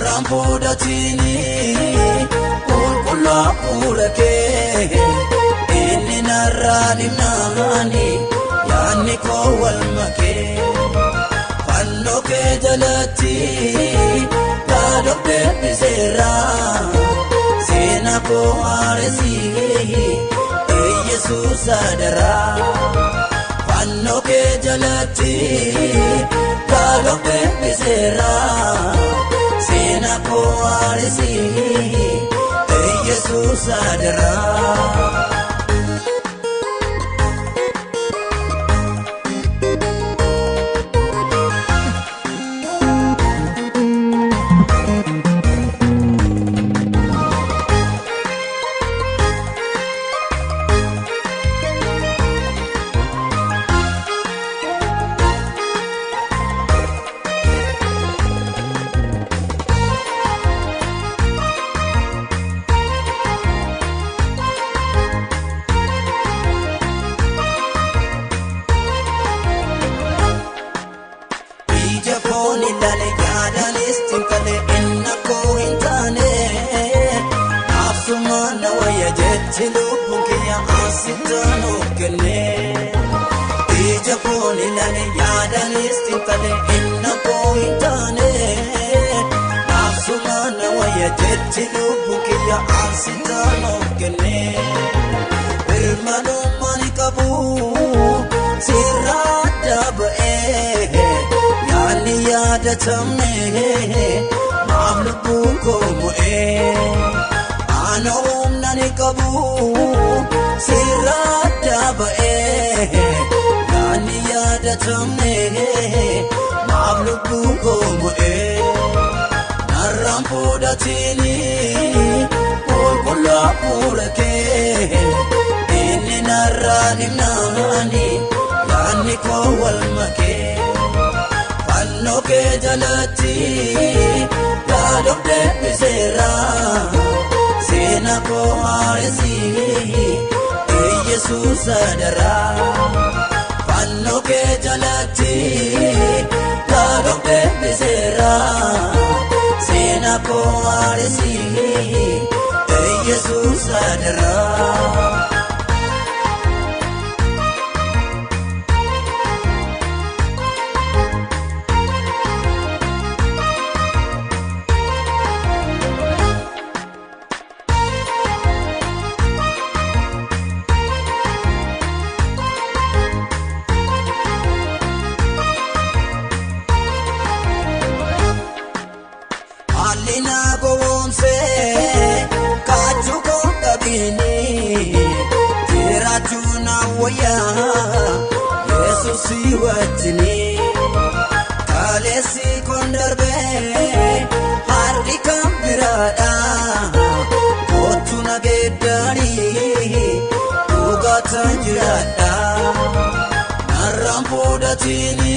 Rampodatini Kulkula Purake Inni narrani nani Yani ko walmake Fanno ke jalati Kado ke bisera Sena ko aresi Jesus adara Fanno ke jalati Kado ke bisera Sena ko aresi Jesus adara Lubukia asitano kene Ija poni lane yada listintale inna pointane Nafsumana waya jetti lubukia asitano kene Irmanu manikabu sirada bae Yani yada tamne mamlubu komoe Ano Kabu sirada bae yani yada tamne mablubu ko moe narampodatini kulkula purake inni narrani nani yani ko walmake fanno ke jalati kado de bisera Sena ko aresi Jesus adara Fanno ke jalati Kado ke bisera Sena ko aresi Jesus adara Jesus watini kalesi kondarbe hardi kambirada kotuna gedani ugata jirada narampodatini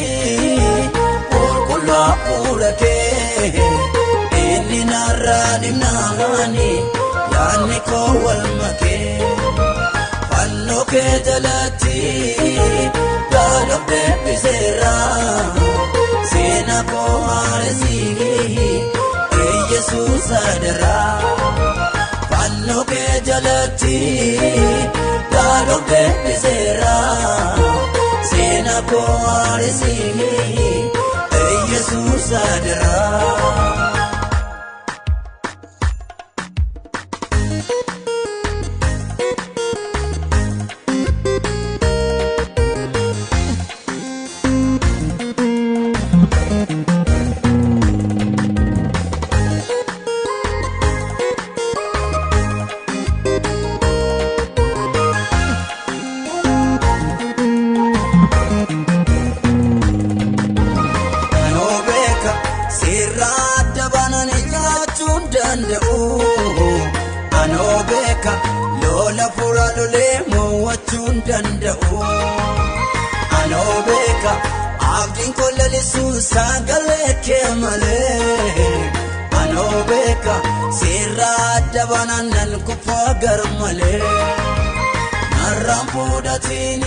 kulkula purake inni narrani nani yani ko walmake fanno ke jalati Kado ke bisera Sena ko aresi Jesus adara Fanno ke jalati Kado ke bisera Sena ko aresi Jesus adara hafuura lolee mo'achuun danda'u. Anoo beeka abdiin koo lalisuu sagalee kee malee. Anoo beeka sirraa adda baanaan nan kufa gar malee. Narraan fuudhatiin